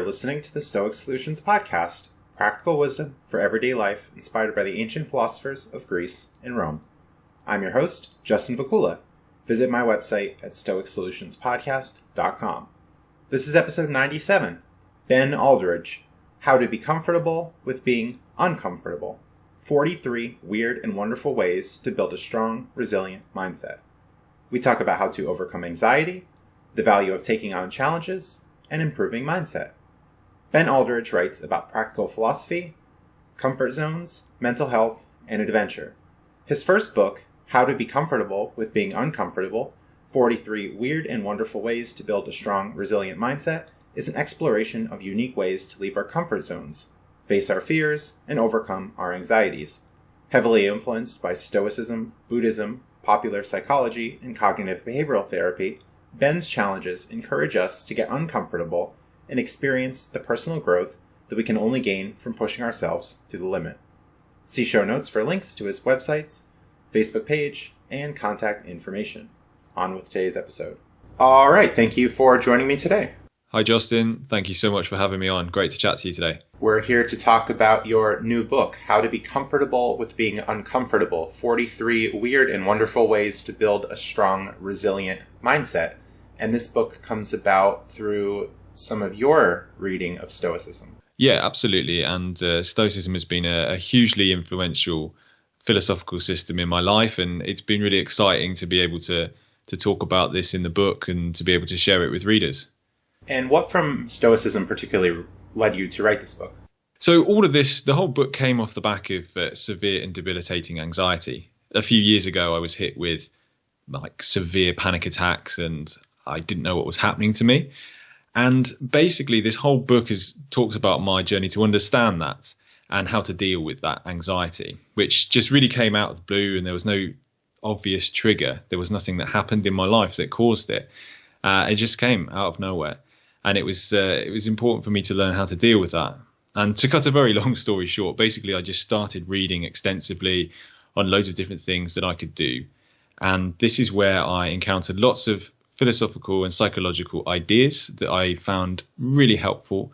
listening to the Stoic Solutions podcast, practical wisdom for everyday life inspired by the ancient philosophers of Greece and Rome. I'm your host, Justin Vacula. Visit my website at stoicsolutionspodcast.com. This is episode 97, Ben Aldridge, How to Be Comfortable with Being Uncomfortable. 43 Weird and Wonderful Ways to Build a Strong, Resilient Mindset. We talk about how to overcome anxiety, the value of taking on challenges, and improving mindset. Ben Aldridge writes about practical philosophy, comfort zones, mental health, and adventure. His first book, How to Be Comfortable with Being Uncomfortable, 43 Weird and Wonderful Ways to Build a Strong, Resilient Mindset, is an exploration of unique ways to leave our comfort zones, face our fears, and overcome our anxieties. Heavily influenced by Stoicism, Buddhism, popular psychology, and cognitive behavioral therapy, Ben's challenges encourage us to get uncomfortable and experience the personal growth that we can only gain from pushing ourselves to the limit. See show notes for links to his websites, Facebook page, and contact information. On with today's episode. All right, thank you for joining me today. Hi, Justin. Thank you so much for having me on. Great to chat to you today. We're here to talk about your new book, How to Be Comfortable with Being Uncomfortable, 43 Weird and Wonderful Ways to Build a Strong, Resilient Mindset. And this book comes about through some of your reading of Stoicism. Yeah, absolutely. And Stoicism has been a hugely influential philosophical system in my life. And it's been really exciting to be able to talk about this in the book and to be able to share it with readers. And what from Stoicism particularly led you to write this book? So all of this, the whole book came off the back of severe and debilitating anxiety. A few years ago, I was hit with severe panic attacks and I didn't know what was happening to me. And basically, this whole book talks about my journey to understand that and how to deal with that anxiety, which just really came out of the blue and there was no obvious trigger. There was nothing that happened in my life that caused it. It just came out of nowhere. And it was important for me to learn how to deal with that. And to cut a very long story short, basically, I just started reading extensively on loads of different things that I could do. And this is where I encountered lots of philosophical and psychological ideas that I found really helpful,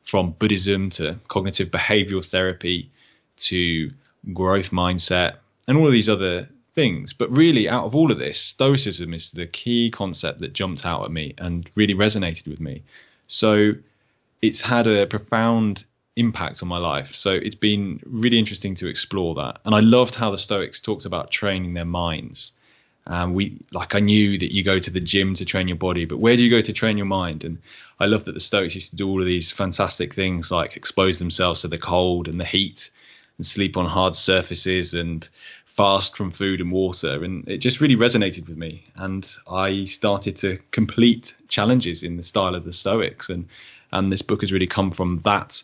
from Buddhism to cognitive behavioral therapy to growth mindset and all of these other things. But really, out of all of this, Stoicism is the key concept that jumped out at me and really resonated with me. So it's had a profound impact on my life. So it's been really interesting to explore that. And I loved how the Stoics talked about training their minds. I knew that you go to the gym to train your body, but where do you go to train your mind? And I love that the Stoics used to do all of these fantastic things like expose themselves to the cold and the heat and sleep on hard surfaces and fast from food and water. And it just really resonated with me. And I started to complete challenges in the style of the Stoics. And this book has really come from that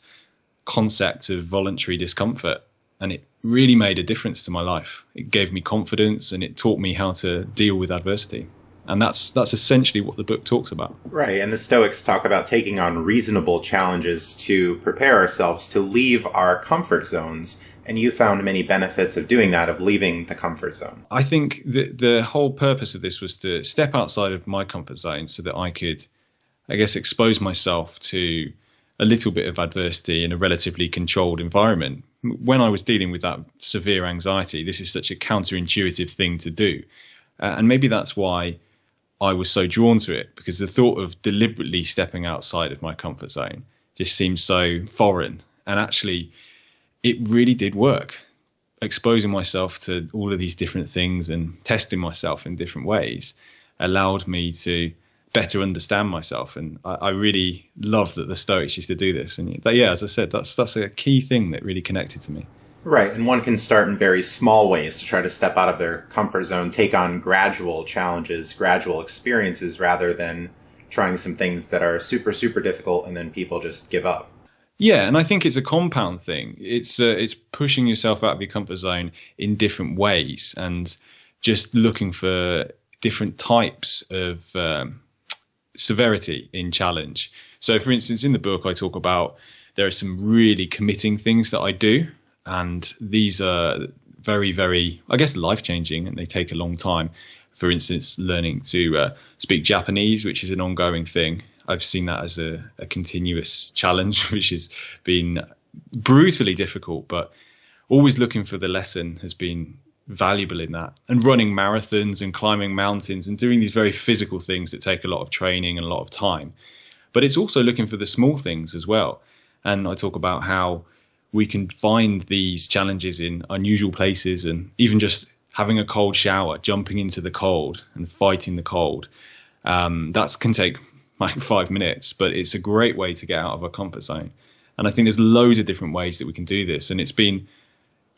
concept of voluntary discomfort. And it really made a difference to my life. It gave me confidence and it taught me how to deal with adversity. And that's essentially what the book talks about. Right. And the Stoics talk about taking on reasonable challenges to prepare ourselves to leave our comfort zones. And you found many benefits of doing that, of leaving the comfort zone. I think the whole purpose of this was to step outside of my comfort zone so that I could, expose myself to a little bit of adversity in a relatively controlled environment. When I was dealing with that severe anxiety, this is such a counterintuitive thing to do. And maybe that's why I was so drawn to it, because the thought of deliberately stepping outside of my comfort zone just seemed so foreign. And actually, it really did work. Exposing myself to all of these different things and testing myself in different ways allowed me to better understand myself. And I really love that the Stoics used to do this. And as I said, that's a key thing that really connected to me. Right. And one can start in very small ways to try to step out of their comfort zone, take on gradual challenges, gradual experiences, rather than trying some things that are super, super difficult and then people just give up. Yeah, and I think it's a compound thing. It's pushing yourself out of your comfort zone in different ways and just looking for different types of severity in challenge. So, for instance, in the book, I talk about there are some really committing things that I do. And these are very, very, life-changing, and they take a long time. For instance, learning to speak Japanese, which is an ongoing thing. I've seen that as a continuous challenge, which has been brutally difficult, but always looking for the lesson has been valuable in that. And running marathons and climbing mountains and doing these very physical things that take a lot of training and a lot of time. But it's also looking for the small things as well. And I talk about how we can find these challenges in unusual places, and even just having a cold shower, jumping into the cold and fighting the cold. That can take like 5 minutes, but it's a great way to get out of our comfort zone. And I think there's loads of different ways that we can do this. And it's been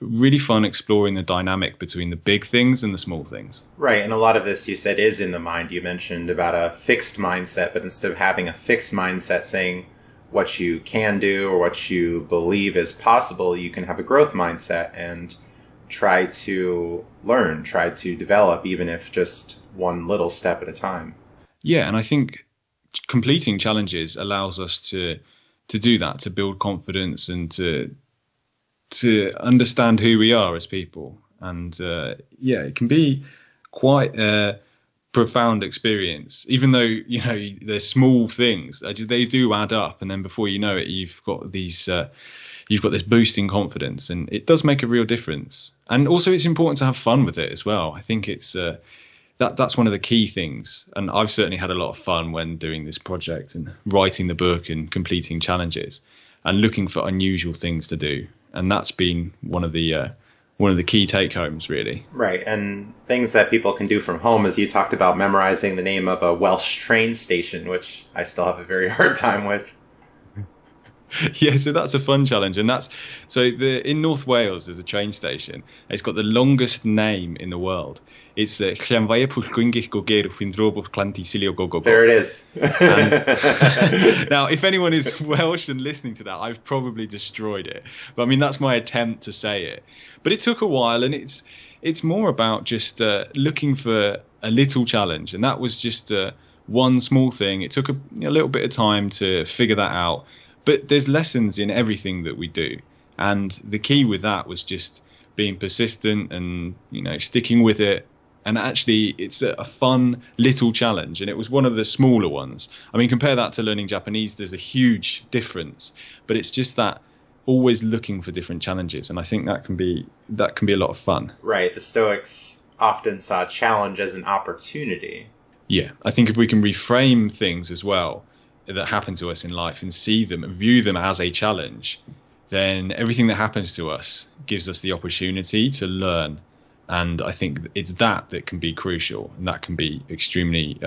really fun exploring the dynamic between the big things and the small things. Right. And a lot of this, you said, is in the mind. You mentioned about a fixed mindset, but instead of having a fixed mindset saying what you can do or what you believe is possible, you can have a growth mindset and try to learn, try to develop, even if just one little step at a time. Yeah. And I think completing challenges allows us to do that, to build confidence and to understand who we are as people. And it can be quite a profound experience, even though, you know, they're small things. They do add up, and then before you know it, you've got this boosting confidence, and it does make a real difference. And also it's important to have fun with it as well. I think it's that's one of the key things, and I've certainly had a lot of fun when doing this project and writing the book and completing challenges and looking for unusual things to do. And that's been one of the key take homes, really. Right. And things that people can do from home, as you talked about memorizing the name of a Welsh train station, which I still have a very hard time with. Yeah, so that's a fun challenge. And in North Wales, there's a train station. It's got the longest name in the world. It's There it is. Now, if anyone is Welsh and listening to that, I've probably destroyed it. But I mean, that's my attempt to say it. But it took a while, and it's more about just looking for a little challenge. And that was just one small thing. It took a little bit of time to figure that out. But there's lessons in everything that we do. And the key with that was just being persistent and, sticking with it. And actually, it's a fun little challenge. And it was one of the smaller ones. I mean, compare that to learning Japanese. There's a huge difference. But it's just that always looking for different challenges. And I think that can be a lot of fun. Right. The Stoics often saw challenge as an opportunity. Yeah. I think if we can reframe things as well that happen to us in life and see them and view them as a challenge, then everything that happens to us gives us the opportunity to learn. And I think it's that can be crucial, and that can be extremely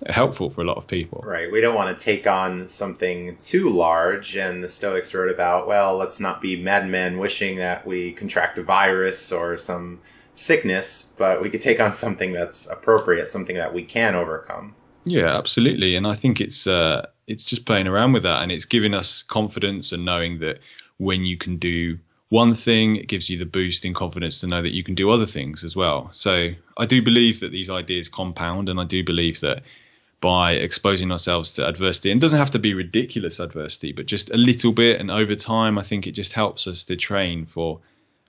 helpful for a lot of people. Right. We don't want to take on something too large. And the Stoics wrote about, well, let's not be madmen wishing that we contract a virus or some sickness, but we could take on something that's appropriate, something that we can overcome. Yeah, absolutely. And I think it's just playing around with that, and it's giving us confidence and knowing that when you can do one thing, it gives you the boost in confidence to know that you can do other things as well. So I do believe that these ideas compound, and I do believe that by exposing ourselves to adversity, and it doesn't have to be ridiculous adversity, but just a little bit, and over time, I think it just helps us to train for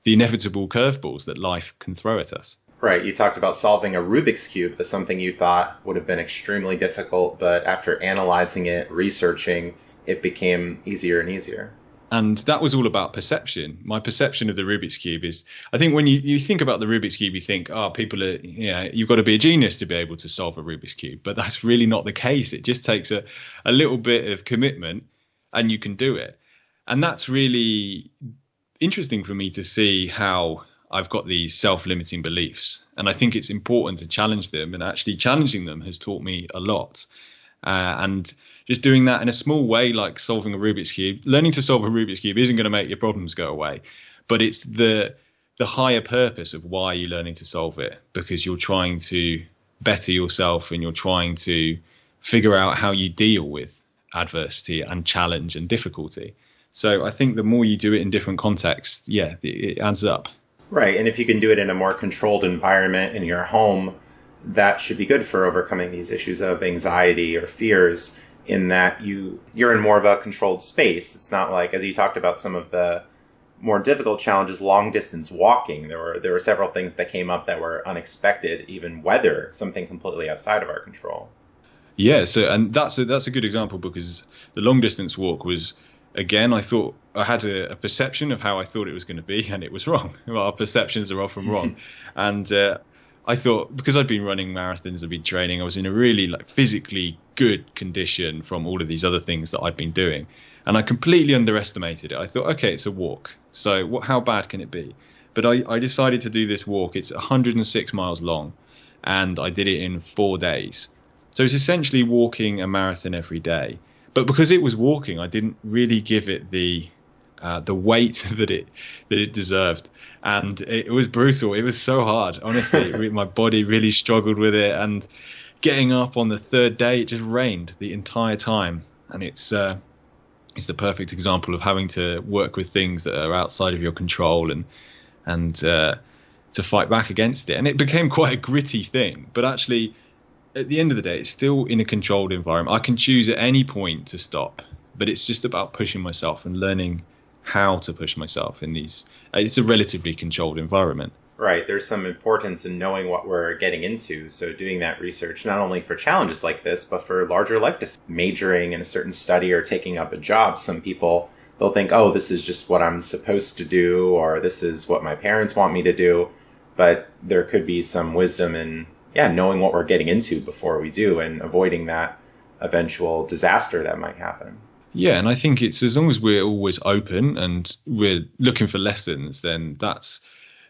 the inevitable curveballs that life can throw at us. Right. You talked about solving a Rubik's Cube. That's something you thought would have been extremely difficult, but after analyzing it, researching, it became easier and easier. And that was all about perception. My perception of the Rubik's Cube is, I think when you think about the Rubik's Cube, you think, people are, you've got to be a genius to be able to solve a Rubik's Cube. But that's really not the case. It just takes a little bit of commitment and you can do it. And that's really interesting for me to see how I've got these self-limiting beliefs. And I think it's important to challenge them, and actually challenging them has taught me a lot. And just doing that in a small way, like solving a Rubik's Cube, learning to solve a Rubik's Cube isn't going to make your problems go away, but it's the higher purpose of why you're learning to solve it, because you're trying to better yourself and you're trying to figure out how you deal with adversity and challenge and difficulty. So I think the more you do it in different contexts, it adds up. Right. And if you can do it in a more controlled environment in your home, that should be good for overcoming these issues of anxiety or fears, in that you're in more of a controlled space. It's not like, as you talked about, some of the more difficult challenges, long distance walking. There were several things that came up that were unexpected, even weather, something completely outside of our control. Yeah, so and that's a good example, because the long distance walk was, again, I thought I had a perception of how I thought it was going to be, and it was wrong. Well, our perceptions are often wrong. And I thought, because I'd been running marathons, I'd been training, I was in a really like physically good condition from all of these other things that I'd been doing, and I completely underestimated it. I thought, okay, it's a walk, so how bad can it be? But I decided to do this walk. It's 106 miles long, and I did it in 4 days. So it's essentially walking a marathon every day. But because it was walking, I didn't really give it the weight that it deserved, and it was brutal. It was so hard, honestly. My body really struggled with it, and getting up on the third day, it just rained the entire time, and it's the perfect example of having to work with things that are outside of your control and to fight back against it. And it became quite a gritty thing, but actually, at the end of the day, it's still in a controlled environment. I can choose at any point to stop, but it's just about pushing myself and learning how to push myself in these. It's a relatively controlled environment. Right. There's some importance in knowing what we're getting into. So doing that research, not only for challenges like this, but for larger life decisions. Majoring in a certain study or taking up a job, some people, they'll think, oh, this is just what I'm supposed to do, or this is what my parents want me to do. But there could be some wisdom in knowing what we're getting into before we do, and avoiding that eventual disaster that might happen. Yeah, and I think it's, as long as we're always open and we're looking for lessons, then that's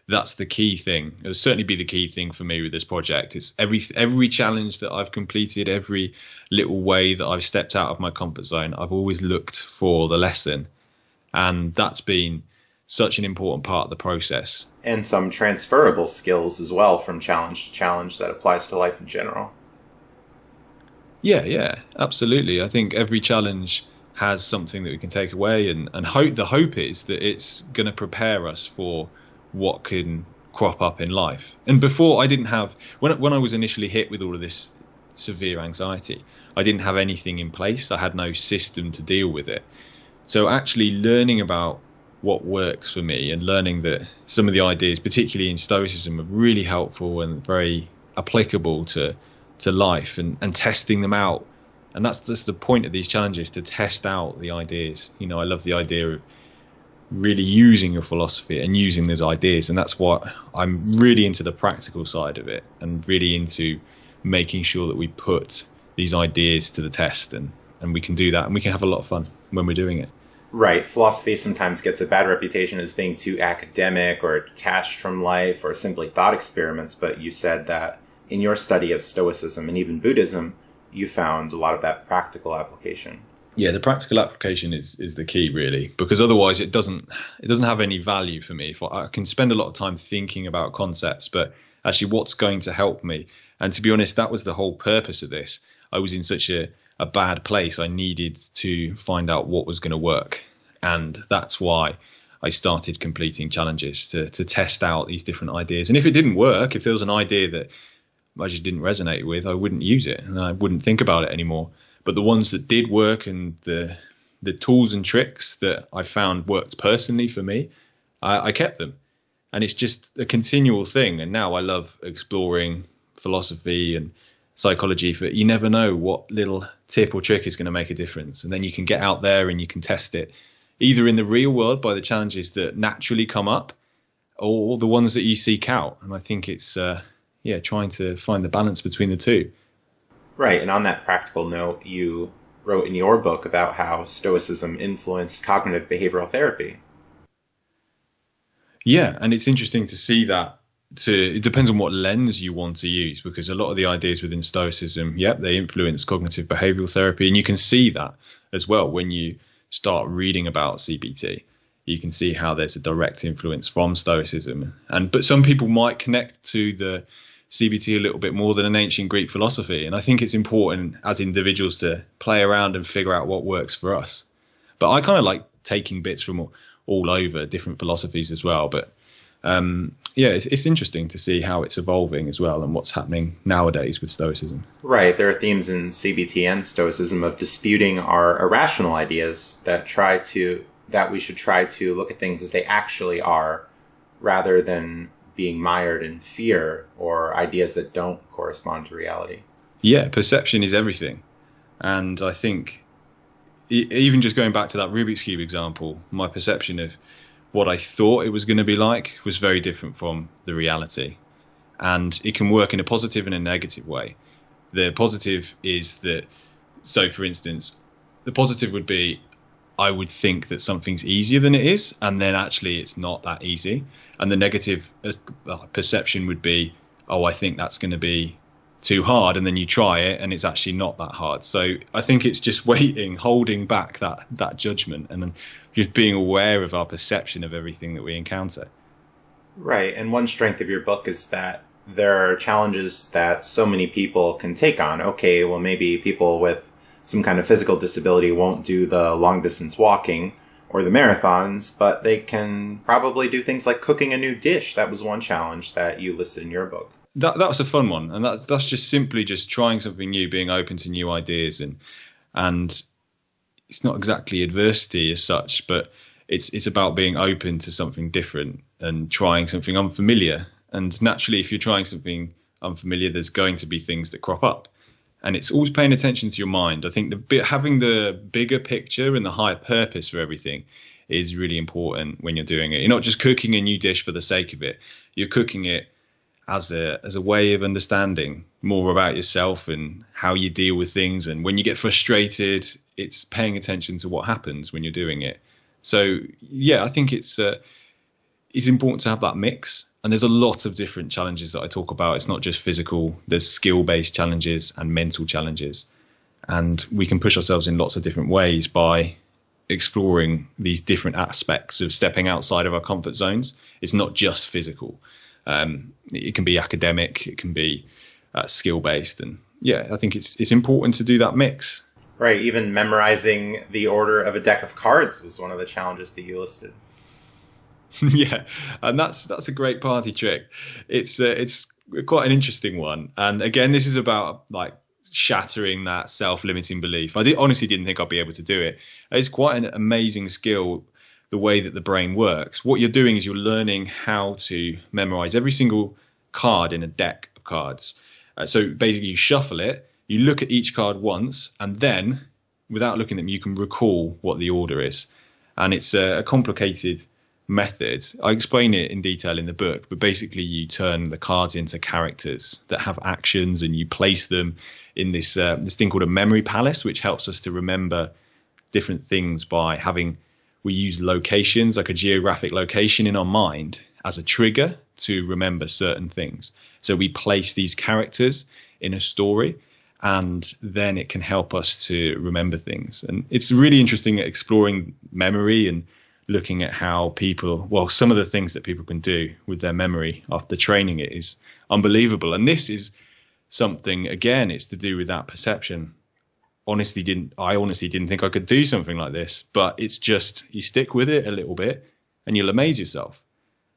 the key thing. It'll certainly be the key thing for me with this project. It's every challenge that I've completed, every little way that I've stepped out of my comfort zone, I've always looked for the lesson, and that's been such an important part of the process. And some transferable skills as well from challenge to challenge that applies to life in general. Yeah, absolutely. I think every challenge has something that we can take away, and the hope is that it's going to prepare us for what can crop up in life. And before, I didn't have, when I was initially hit with all of this severe anxiety, I didn't have anything in place. I had no system to deal with it. So actually learning about what works for me, and learning that some of the ideas, particularly in Stoicism, are really helpful and very applicable to life, and testing them out. And that's just the point of these challenges, to test out the ideas. I love the idea of really using your philosophy and using those ideas, and that's what I'm really into, the practical side of it, and really into making sure that we put these ideas to the test, and we can do that, and we can have a lot of fun when we're doing it. Right. Philosophy sometimes gets a bad reputation as being too academic or detached from life, or simply thought experiments. But you said that in your study of Stoicism and even Buddhism, you found a lot of that practical application. Yeah, the practical application is the key, really, because otherwise it doesn't have any value for me. If I can spend a lot of time thinking about concepts, but actually what's going to help me. And to be honest, that was the whole purpose of this. I was in such a bad place. I needed to find out what was going to work. And that's why I started completing challenges to test out these different ideas. And if it didn't work, if there was an idea that I just didn't resonate with, I wouldn't use it, and I wouldn't think about it anymore. But the ones that did work, and the tools and tricks that I found worked personally for me, I kept them. And it's just a continual thing. And now I love exploring philosophy and psychology, for you never know what little tip or trick is going to make a difference. And then you can get out there and you can test it, either in the real world by the challenges that naturally come up, or the ones that you seek out. And I think it's trying to find the balance between the two. Right. And on that practical note, you wrote in your book about how Stoicism influenced cognitive behavioral therapy. Yeah, and it's interesting to see that. It depends on what lens you want to use, because a lot of the ideas within Stoicism, they influence cognitive behavioral therapy, and you can see that as well when you start reading about CBT. You can see how there's a direct influence from Stoicism, but some people might connect to the CBT a little bit more than an ancient Greek philosophy, and I think it's important as individuals to play around and figure out what works for us. But I kind of like taking bits from all over different philosophies as well. But it's interesting to see how it's evolving as well, and what's happening nowadays with Stoicism. Right. There are themes in CBT and Stoicism of disputing our irrational ideas that we should try to look at things as they actually are, rather than being mired in fear or ideas that don't correspond to reality. Yeah, perception is everything. And I think even just going back to that Rubik's Cube example, my perception of what I thought it was going to be like was very different from the reality. And it can work in a positive and a negative way. The positive is that, so for instance, the positive would be I would think that something's easier than it is, and then actually it's not that easy. And the negative perception would be, oh, I think that's going to be too hard, and then you try it and it's actually not that hard. So I think it's just holding back that judgment, and then just being aware of our perception of everything that we encounter. Right. And one strength of your book is that there are challenges that so many people can take on. Okay, well, maybe people with some kind of physical disability won't do the long distance walking or the marathons, but they can probably do things like cooking a new dish. That was one challenge that you listed in your book. That was a fun one, and that's just simply just trying something new, being open to new ideas, and it's not exactly adversity as such, but it's about being open to something different and trying something unfamiliar. And naturally, if you're trying something unfamiliar, there's going to be things that crop up, and it's always paying attention to your mind. I think having the bigger picture and the higher purpose for everything is really important when you're doing it. You're not just cooking a new dish for the sake of it. You're cooking it as a way of understanding more about yourself and how you deal with things. And when you get frustrated, it's paying attention to what happens when you're doing it. So yeah, I think it's important to have that mix. And there's a lot of different challenges that I talk about. It's not just physical. There's skill-based challenges and mental challenges. And we can push ourselves in lots of different ways by exploring these different aspects of stepping outside of our comfort zones. It's not just physical. It can be academic, it can be skill-based. And yeah, I think it's important to do that mix. Right. Even memorizing the order of a deck of cards was one of the challenges that you listed. Yeah, and that's a great party trick. It's quite an interesting one. And again, this is about like shattering that self-limiting belief. I honestly didn't think I'd be able to do it. It's quite an amazing skill, the way that the brain works. What you're doing is you're learning how to memorize every single card in a deck of cards. So basically you shuffle it, you look at each card once, and then without looking at them, you can recall what the order is. And it's a complicated method. I explain it in detail in the book, but basically you turn the cards into characters that have actions, and you place them in this thing called a memory palace, which helps us to remember different things by we use locations, like a geographic location in our mind, as a trigger to remember certain things. So we place these characters in a story, and then it can help us to remember things. And it's really interesting at exploring memory and looking at how some of the things that people can do with their memory after training it is unbelievable. And this is something, again, it's to do with that perception. I honestly didn't think I could do something like this, but it's just, you stick with it a little bit and you'll amaze yourself.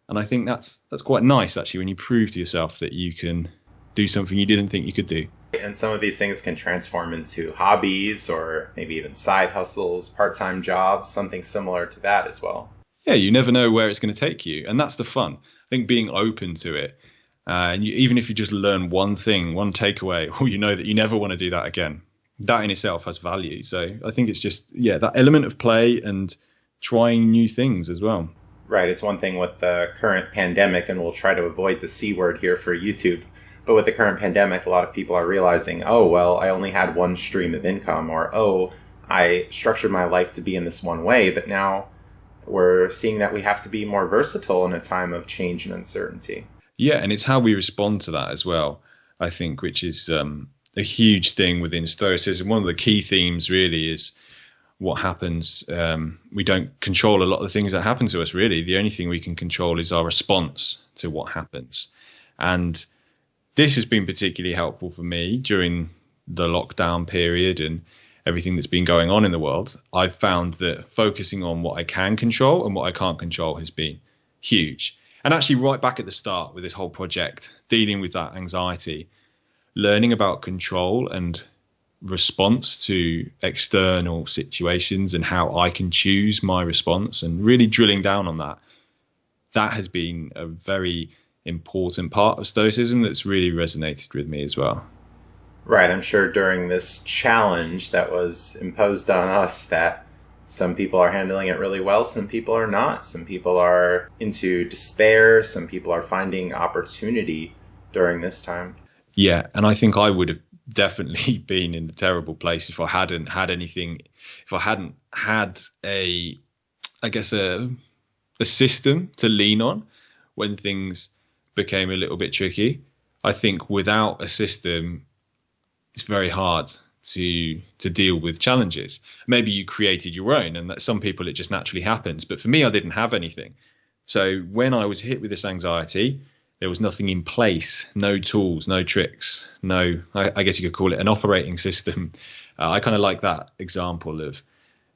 And I think that's quite nice, actually, when you prove to yourself that you can do something you didn't think you could do. And some of these things can transform into hobbies or maybe even side hustles, part-time jobs, something similar to that as well. Yeah, you never know where it's going to take you. And that's the fun. I think being open to it. And even if you just learn one thing, one takeaway, or you know that you never want to do that again, that in itself has value. So I think it's just, that element of play and trying new things as well. Right. It's one thing with the current pandemic, and we'll try to avoid the C word here for YouTube. But with the current pandemic, a lot of people are realizing, oh, well, I only had one stream of income, or, oh, I structured my life to be in this one way. But now we're seeing that we have to be more versatile in a time of change and uncertainty. Yeah, and it's how we respond to that as well, I think, which is a huge thing within Stoicism. One of the key themes really is what happens. We don't control a lot of the things that happen to us, really. The only thing we can control is our response to what happens. And this has been particularly helpful for me during the lockdown period and everything that's been going on in the world. I've found that focusing on what I can control and what I can't control has been huge. And actually right back at the start with this whole project, dealing with that anxiety, learning about control and response to external situations and how I can choose my response, and really drilling down on that has been a very important part of Stoicism that's really resonated with me as well. Right, I'm sure during this challenge that was imposed on us that some people are handling it really well, some people are not. Some people are into despair, some people are finding opportunity during this time. Yeah, and I think I would have definitely been in a terrible place if I hadn't had anything, if I hadn't had I guess a system to lean on when things became a little bit tricky. I think without a system, it's very hard to deal with challenges. Maybe you created your own, and that some people it just naturally happens. But for me, I didn't have anything. So when I was hit with this anxiety, there was nothing in place, no tools, no tricks, no, I guess you could call it an operating system. I kind of like that example of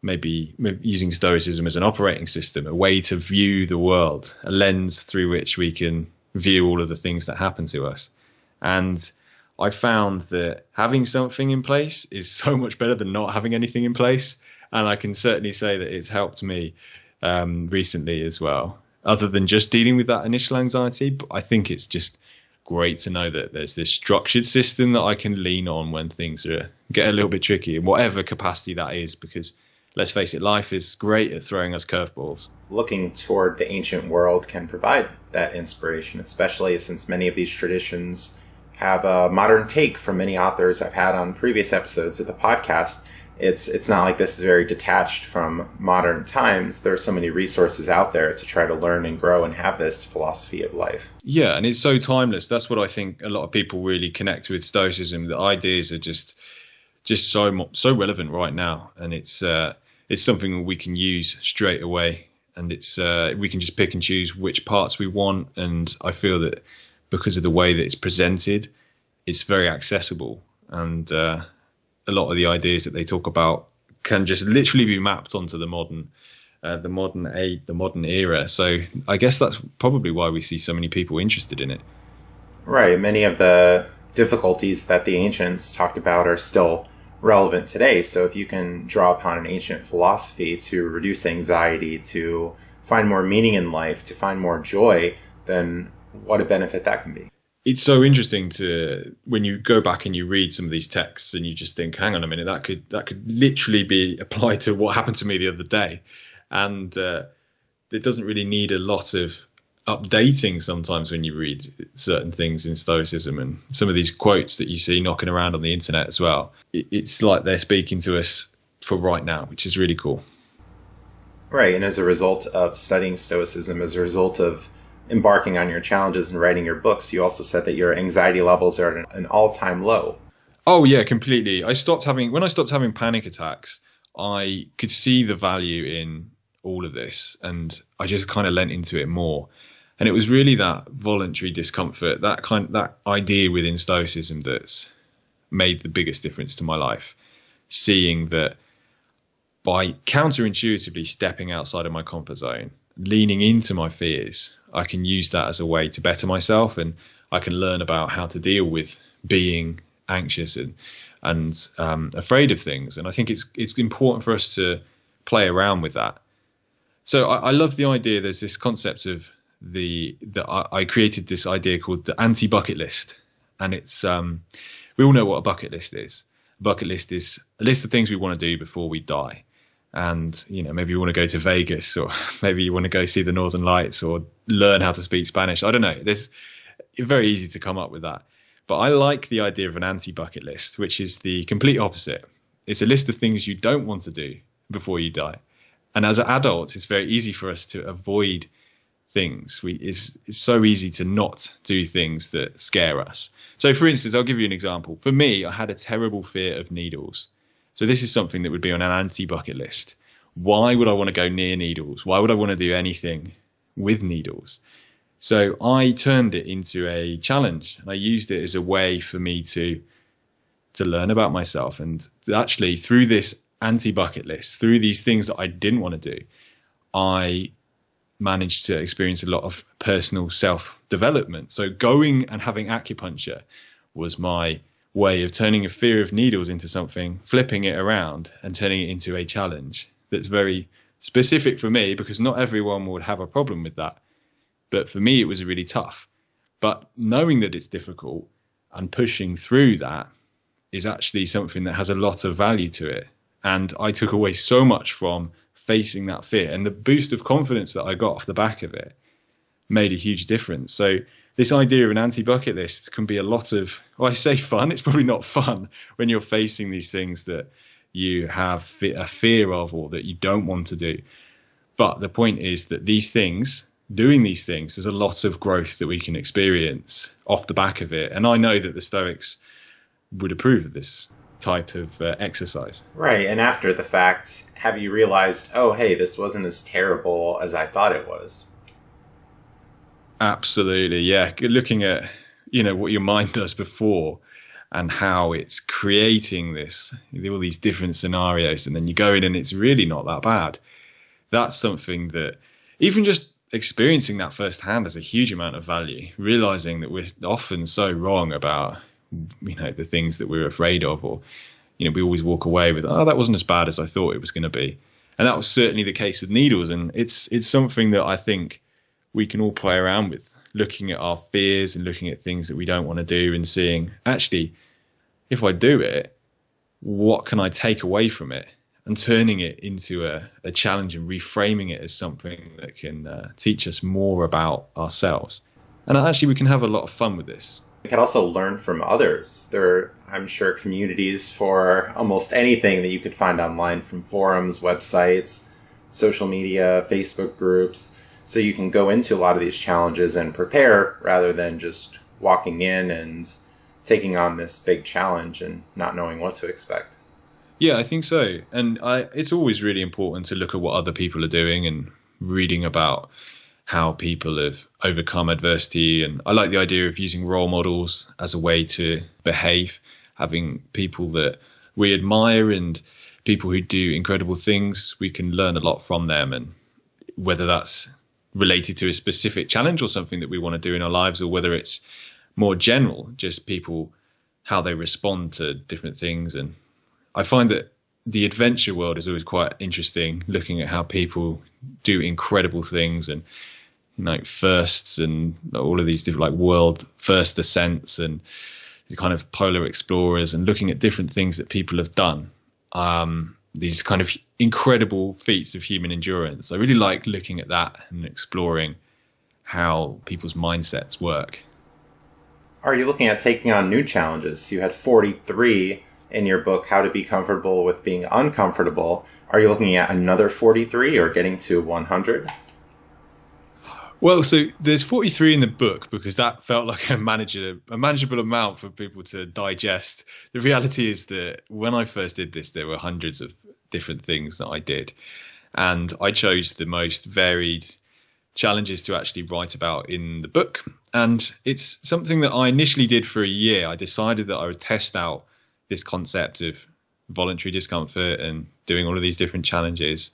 maybe using Stoicism as an operating system, a way to view the world, a lens through which we can view all of the things that happen to us. And I found that having something in place is so much better than not having anything in place. And I can certainly say that it's helped me recently as well, other than just dealing with that initial anxiety. But I think it's just great to know that there's this structured system that I can lean on when things get a little bit tricky, in whatever capacity that is, because let's face it, life is great at throwing us curveballs. Looking toward the ancient world can provide that inspiration, especially since many of these traditions have a modern take from many authors I've had on previous episodes of the podcast. It's not like this is very detached from modern times. There are so many resources out there to try to learn and grow and have this philosophy of life. Yeah, and it's so timeless. That's what I think a lot of people really connect with Stoicism. The ideas are just so relevant right now, and it's something we can use straight away, and we can just pick and choose which parts we want. And I feel that because of the way that it's presented, it's very accessible, and a lot of the ideas that they talk about can just literally be mapped onto the modern era. So I guess that's probably why we see so many people interested in it. Right. Many of the difficulties that the ancients talked about are still relevant today. So if you can draw upon an ancient philosophy to reduce anxiety, to find more meaning in life, to find more joy, then what a benefit that can be. It's so interesting when you go back and you read some of these texts and you just think, hang on a minute, that could literally be applied to what happened to me the other day. And it doesn't really need a lot of updating sometimes when you read certain things in Stoicism, and some of these quotes that you see knocking around on the internet as well. It's like they're speaking to us for right now, which is really cool. Right. And as a result of studying Stoicism, as a result of embarking on your challenges and writing your books, you also said that your anxiety levels are at an all-time low. Oh yeah, completely. When I stopped having panic attacks, I could see the value in all of this, and I just kind of lent into it more. And it was really that voluntary discomfort, that idea within Stoicism that's made the biggest difference to my life. Seeing that by counterintuitively stepping outside of my comfort zone, leaning into my fears, I can use that as a way to better myself, and I can learn about how to deal with being anxious and afraid of things. And I think it's important for us to play around with that. So I love the idea. There's this concept of I created this idea called the anti-bucket list, and it's we all know what a bucket list is. A bucket list is a list of things we want to do before we die. And, maybe you want to go to Vegas, or maybe you want to go see the Northern Lights, or learn how to speak Spanish. I don't know. It's very easy to come up with that. But I like the idea of an anti-bucket list, which is the complete opposite. It's a list of things you don't want to do before you die. And as adults, it's very easy for us to avoid things. It's so easy to not do things that scare us. So, for instance, I'll give you an example. For me, I had a terrible fear of needles. So this is something that would be on an anti-bucket list. Why would I want to go near needles? Why would I want to do anything with needles? So I turned it into a challenge, and I used it as a way for me to learn about myself. And actually, through this anti-bucket list, through these things that I didn't want to do, I managed to experience a lot of personal self-development. So going and having acupuncture was my way of turning a fear of needles into something, flipping it around and turning it into a challenge that's very specific for me, because not everyone would have a problem with that. But for me, it was really tough. But knowing that it's difficult and pushing through that is actually something that has a lot of value to it. And I took away so much from facing that fear, and the boost of confidence that I got off the back of it made a huge difference. So this idea of an anti-bucket list can be a lot of, well, I say fun, it's probably not fun when you're facing these things that you have a fear of or that you don't want to do. But the point is that doing these things, there's a lot of growth that we can experience off the back of it. And I know that the Stoics would approve of this type of exercise. Right. And after the fact, have you realized, oh, hey, this wasn't as terrible as I thought it was? Absolutely. Yeah. Looking at, what your mind does before and how it's creating all these different scenarios. And then you go in and it's really not that bad. That's something that even just experiencing that firsthand has a huge amount of value, realizing that we're often so wrong about, the things that we're afraid of, or, we always walk away with, oh, that wasn't as bad as I thought it was going to be. And that was certainly the case with needles. And it's something that I think we can all play around with, looking at our fears and looking at things that we don't want to do and seeing, actually, if I do it, what can I take away from it? And turning it into a challenge and reframing it as something that can teach us more about ourselves. And actually, we can have a lot of fun with this. We can also learn from others. There are, I'm sure, communities for almost anything that you could find online, from forums, websites, social media, Facebook groups. So you can go into a lot of these challenges and prepare rather than just walking in and taking on this big challenge and not knowing what to expect. Yeah, I think so. And it's always really important to look at what other people are doing and reading about how people have overcome adversity. And I like the idea of using role models as a way to behave, having people that we admire and people who do incredible things. We can learn a lot from them, and whether that's related to a specific challenge or something that we want to do in our lives, or whether it's more general, just people, how they respond to different things. And I find that the adventure world is always quite interesting, looking at how people do incredible things and firsts and all of these different world first ascents and the kind of polar explorers, and looking at different things that people have done. These kind of incredible feats of human endurance. I really like looking at that and exploring how people's mindsets work. Are you looking at taking on new challenges? You had 43 in your book, How to Be Comfortable with Being Uncomfortable. Are you looking at another 43 or getting to 100? Well, so there's 43 in the book because that felt like a manageable amount for people to digest. The reality is that when I first did this, there were hundreds of different things that I did. And I chose the most varied challenges to actually write about in the book. And it's something that I initially did for a year. I decided that I would test out this concept of voluntary discomfort and doing all of these different challenges.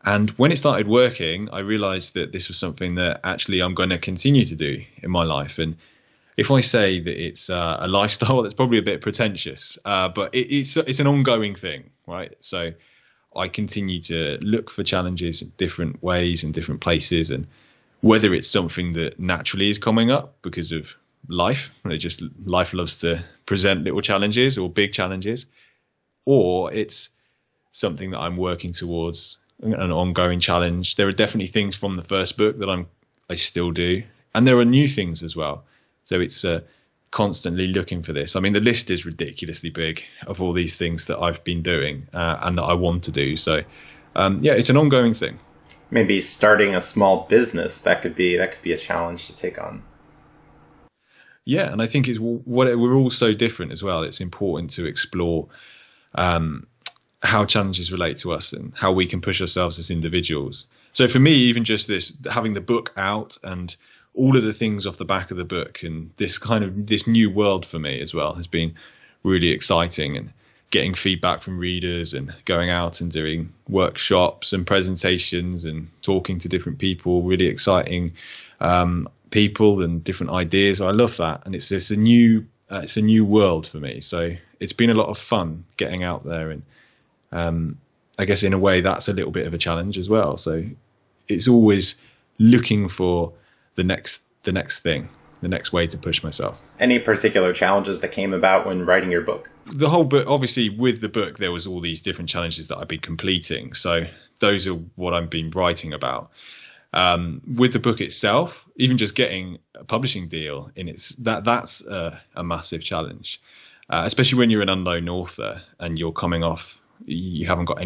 And when it started working, I realized that this was something that actually I'm going to continue to do in my life. And if I say that it's a lifestyle, that's probably a bit pretentious, but it's an ongoing thing, right? So I continue to look for challenges in different ways and different places, and whether it's something that naturally is coming up because of life, life loves to present little challenges or big challenges, or it's something that I'm working towards, an ongoing challenge. There are definitely things from the first book that I still do, and there are new things as well. So it's constantly looking for this. I mean, the list is ridiculously big of all these things that I've been doing and that I want to do. So it's an ongoing thing. Maybe starting a small business, that could be a challenge to take on. Yeah, and I think we're all so different as well. It's important to explore how challenges relate to us and how we can push ourselves as individuals. So for me, even just having the book out and all of the things off the back of the book and this new world for me as well has been really exciting, and getting feedback from readers and going out and doing workshops and presentations and talking to different people, really exciting people and different ideas. I love that. And it's a new world for me. So it's been a lot of fun getting out there, and I guess in a way that's a little bit of a challenge as well. So it's always looking for the next thing, the next way to push myself. Any particular challenges that came about when writing your book? The whole book, obviously with the book, there was all these different challenges that I've been completing. So those are what I've been writing about. With the book itself, even just getting a publishing deal that's a massive challenge, especially when you're an unknown author and you're coming off, you haven't got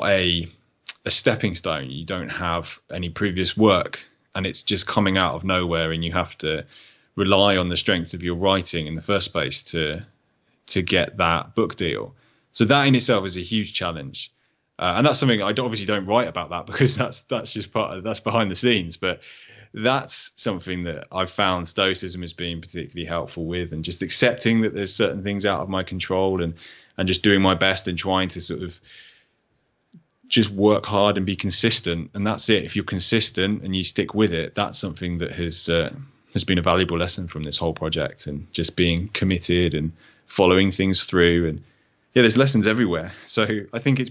a stepping stone. You don't have any previous work, and it's just coming out of nowhere, and you have to rely on the strength of your writing in the first place to get that book deal. So that in itself is a huge challenge. And that's something I obviously don't write about that, because that's just that's behind the scenes. But that's something that I've found Stoicism as being particularly helpful with, and just accepting that there's certain things out of my control, and just doing my best and trying to sort of just work hard and be consistent. And that's it. If you're consistent and you stick with it, that's something that has been a valuable lesson from this whole project, and just being committed and following things through. And yeah, there's lessons everywhere. So I think it's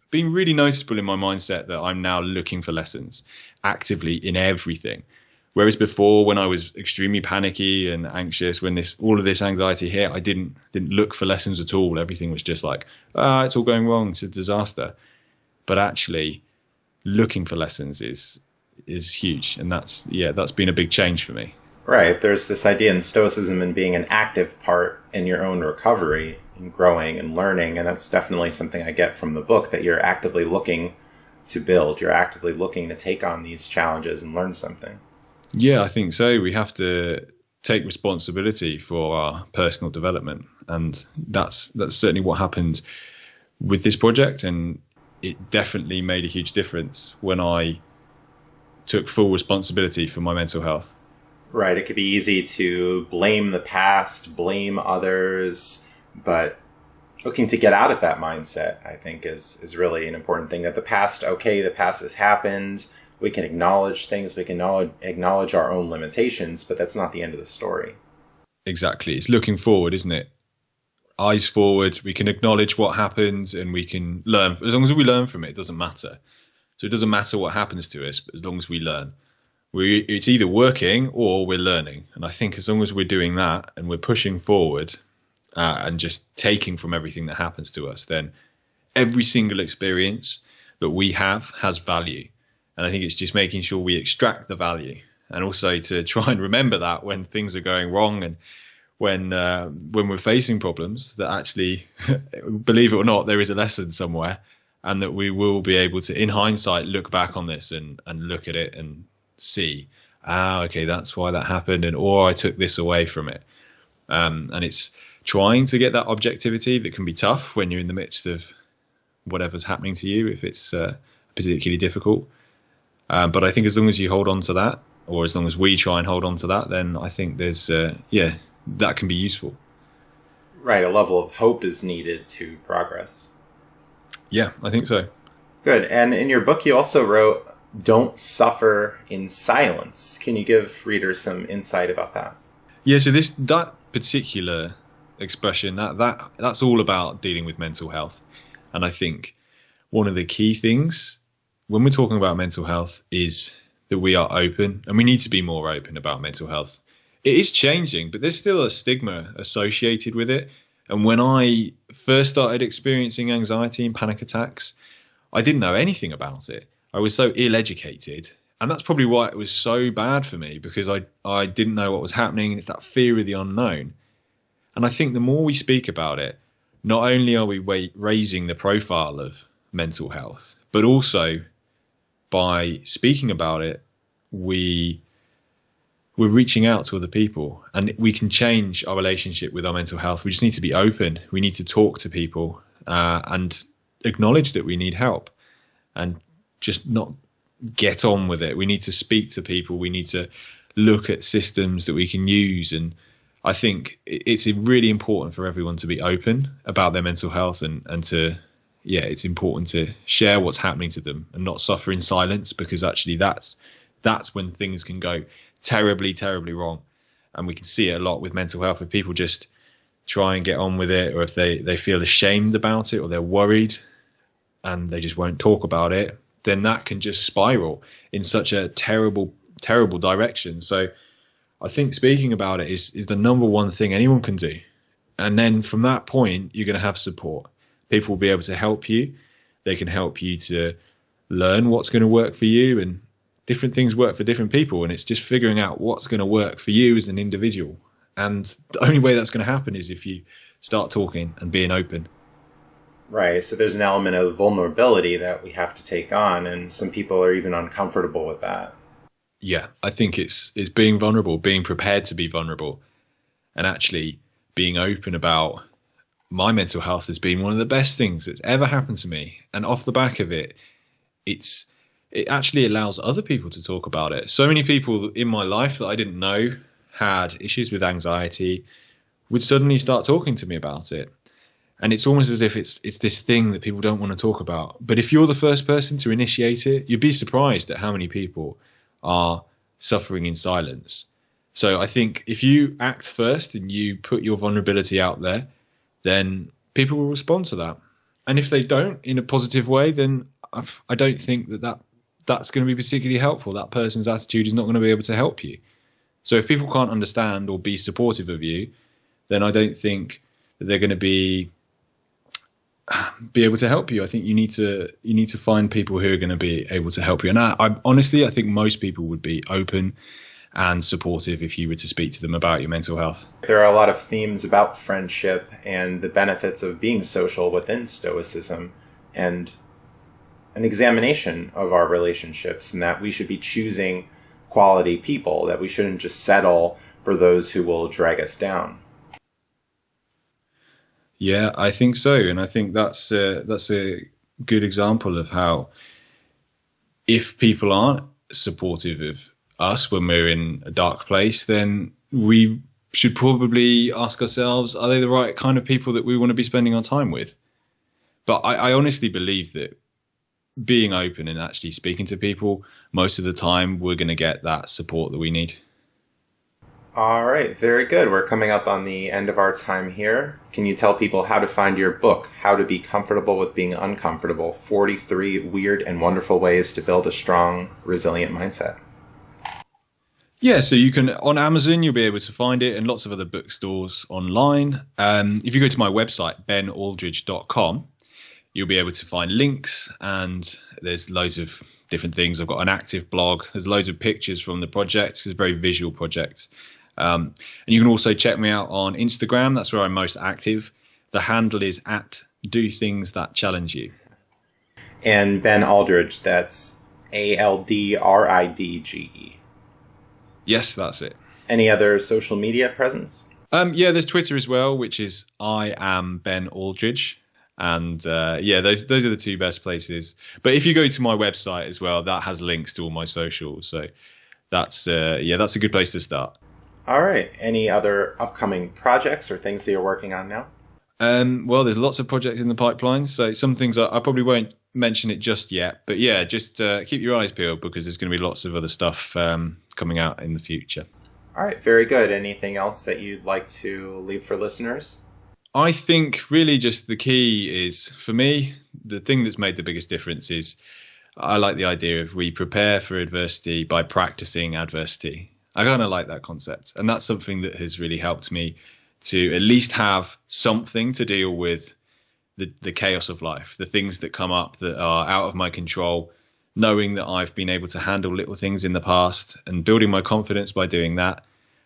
been really noticeable in my mindset that I'm now looking for lessons actively in everything. Whereas before, when I was extremely panicky and anxious, when all of this anxiety hit, I didn't look for lessons at all. Everything was just like, it's all going wrong, it's a disaster. But actually looking for lessons is huge. And that's been a big change for me. Right. There's this idea in Stoicism and being an active part in your own recovery and growing and learning. And that's definitely something I get from the book, that you're actively looking to build. You're actively looking to take on these challenges and learn something. Yeah, I think so. We have to take responsibility for our personal development. And that's certainly what happened with this project. And it definitely made a huge difference when I took full responsibility for my mental health. Right. It could be easy to blame the past, blame others, but looking to get out of that mindset, I think, is really an important thing. That the past has happened. We can acknowledge things. We can acknowledge our own limitations, but that's not the end of the story. Exactly. It's looking forward, isn't it? Eyes forward. We can acknowledge what happened, and we can learn. As long as we learn from it, it doesn't matter. So it doesn't matter what happens to us, but as long as we learn. It's either working or we're learning. And I think as long as we're doing that and we're pushing forward and just taking from everything that happens to us, then every single experience that we have has value. And I think it's just making sure we extract the value, and also to try and remember that when things are going wrong and when we're facing problems, that actually, believe it or not, there is a lesson somewhere, and that we will be able to, in hindsight, look back on this and look at it and see, okay, that's why that happened, or I took this away from it. And it's trying to get that objectivity that can be tough when you're in the midst of whatever's happening to you, if it's particularly difficult. But I think as long as you hold on to that, or as long as we try and hold on to that, then I think there's, that can be useful. Right, a level of hope is needed to progress. Yeah, I think so. Good. And in your book, you also wrote, "Don't suffer in silence." Can you give readers some insight about that? Yeah, so that particular expression, that's all about dealing with mental health. And I think one of the key things when we're talking about mental health is that we are open, and we need to be more open about mental health. It is changing, but there's still a stigma associated with it. And when I first started experiencing anxiety and panic attacks, I didn't know anything about it. I was so ill-educated. And that's probably why it was so bad for me, because I didn't know what was happening. And it's that fear of the unknown. And I think the more we speak about it, not only are we raising the profile of mental health, but also by speaking about it, we're reaching out to other people, and we can change our relationship with our mental health. We just need to be open. We need to talk to people and acknowledge that we need help, and just not get on with it. We need to speak to people. We need to look at systems that we can use. And I think it's really important for everyone to be open about their mental health, and to, it's important to share what's happening to them and not suffer in silence, because actually that's when things can go terribly, terribly wrong. And we can see it a lot with mental health. If people just try and get on with it, or if they feel ashamed about it, or they're worried and they just won't talk about it, then that can just spiral in such a terrible terrible direction. So I think speaking about it is the number one thing anyone can do. And then from that point, you're going to have support. People will be able to help you. They can help you to learn what's going to work for you, and different things work for different people. And it's just figuring out what's going to work for you as an individual. And the only way that's going to happen is if you start talking and being open. Right. So there's an element of vulnerability that we have to take on, and some people are even uncomfortable with that. Yeah, I think it's being vulnerable, being prepared to be vulnerable, and actually being open about my mental health has been one of the best things that's ever happened to me. And off the back of it, it actually allows other people to talk about it. So many people in my life that I didn't know had issues with anxiety would suddenly start talking to me about it. And it's almost as if it's this thing that people don't want to talk about. But if you're the first person to initiate it, you'd be surprised at how many people are suffering in silence. So I think if you act first and you put your vulnerability out there, then people will respond to that. And if they don't in a positive way, then I don't think that's going to be particularly helpful. That person's attitude is not going to be able to help you. So if people can't understand or be supportive of you, then I don't think that they're going to be able to help you. I think you need to find people who are going to be able to help you. And I honestly think most people would be open and supportive if you were to speak to them about your mental health. There are a lot of themes about friendship and the benefits of being social within Stoicism, and an examination of our relationships, and that we should be choosing quality people, that we shouldn't just settle for those who will drag us down. Yeah, I think so. And I think that's a good example of how if people aren't supportive of us when we're in a dark place, then we should probably ask ourselves, are they the right kind of people that we want to be spending our time with? But I honestly believe that being open and actually speaking to people, most of the time we're going to get that support that we need. All right, very good. We're coming up on the end of our time here. Can you tell people how to find your book, How to Be Comfortable with Being Uncomfortable, 43 Weird and Wonderful Ways to Build a Strong, Resilient Mindset? Yeah, so you can, on Amazon, you'll be able to find it, and lots of other bookstores online. If you go to my website, benaldridge.com, you'll be able to find links, and there's loads of different things. I've got an active blog. There's loads of pictures from the project. It's a very visual project. And you can also check me out on Instagram. That's where I'm most active. The handle is @DoThingsThatChallenge And Ben Aldridge, that's ALDRIDGE. Yes, that's it. Any other social media presence? Yeah, there's Twitter as well, which is I am Ben Aldridge. And those are the two best places. But if you go to my website as well, that has links to all my socials. So that's a good place to start. All right. Any other upcoming projects or things that you're working on now? Well, there's lots of projects in the pipeline. So some things I probably won't mention it just yet. But yeah, just keep your eyes peeled, because there's going to be lots of other stuff coming out in the future. All right. Very good. Anything else that you'd like to leave for listeners? I think really just the key is, for me, the thing that's made the biggest difference is I like the idea of we prepare for adversity by practicing adversity. I kind of like that concept. And that's something that has really helped me to at least have something to deal with the chaos of life, the things that come up that are out of my control, knowing that I've been able to handle little things in the past and building my confidence by doing that.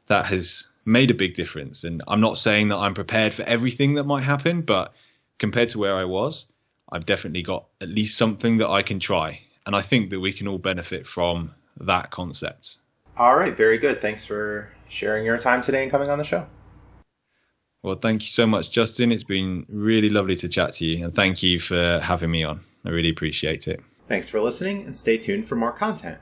That has made a big difference. And I'm not saying that I'm prepared for everything that might happen, but compared to where I was, I've definitely got at least something that I can try. And I think that we can all benefit from that concept. All right. Very good. Thanks for sharing your time today and coming on the show. Well, thank you so much, Justin. It's been really lovely to chat to you. And thank you for having me on. I really appreciate it. Thanks for listening, and stay tuned for more content.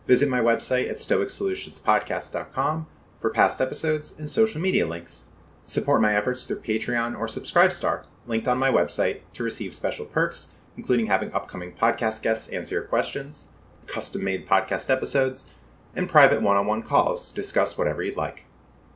Visit my website at stoicsolutionspodcast.com for past episodes and social media links. Support my efforts through Patreon or Subscribestar, linked on my website, to receive special perks, including having upcoming podcast guests answer your questions, custom-made podcast episodes, and private one-on-one calls to discuss whatever you'd like.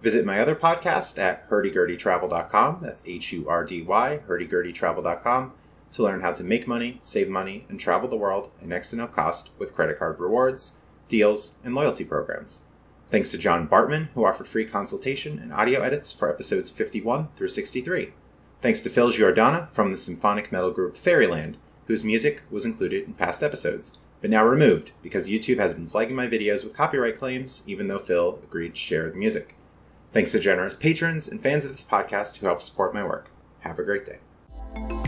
Visit my other podcast at hurdygurdytravel.com, that's HURDY, hurdygurdytravel.com, to learn how to make money, save money, and travel the world at next to no cost with credit card rewards, deals, and loyalty programs. Thanks to John Bartman, who offered free consultation and audio edits for episodes 51 through 63. Thanks to Phil Giordana from the symphonic metal group Fairyland, whose music was included in past episodes, but now removed because YouTube has been flagging my videos with copyright claims, even though Phil agreed to share the music. Thanks to generous patrons and fans of this podcast who help support my work. Have a great day.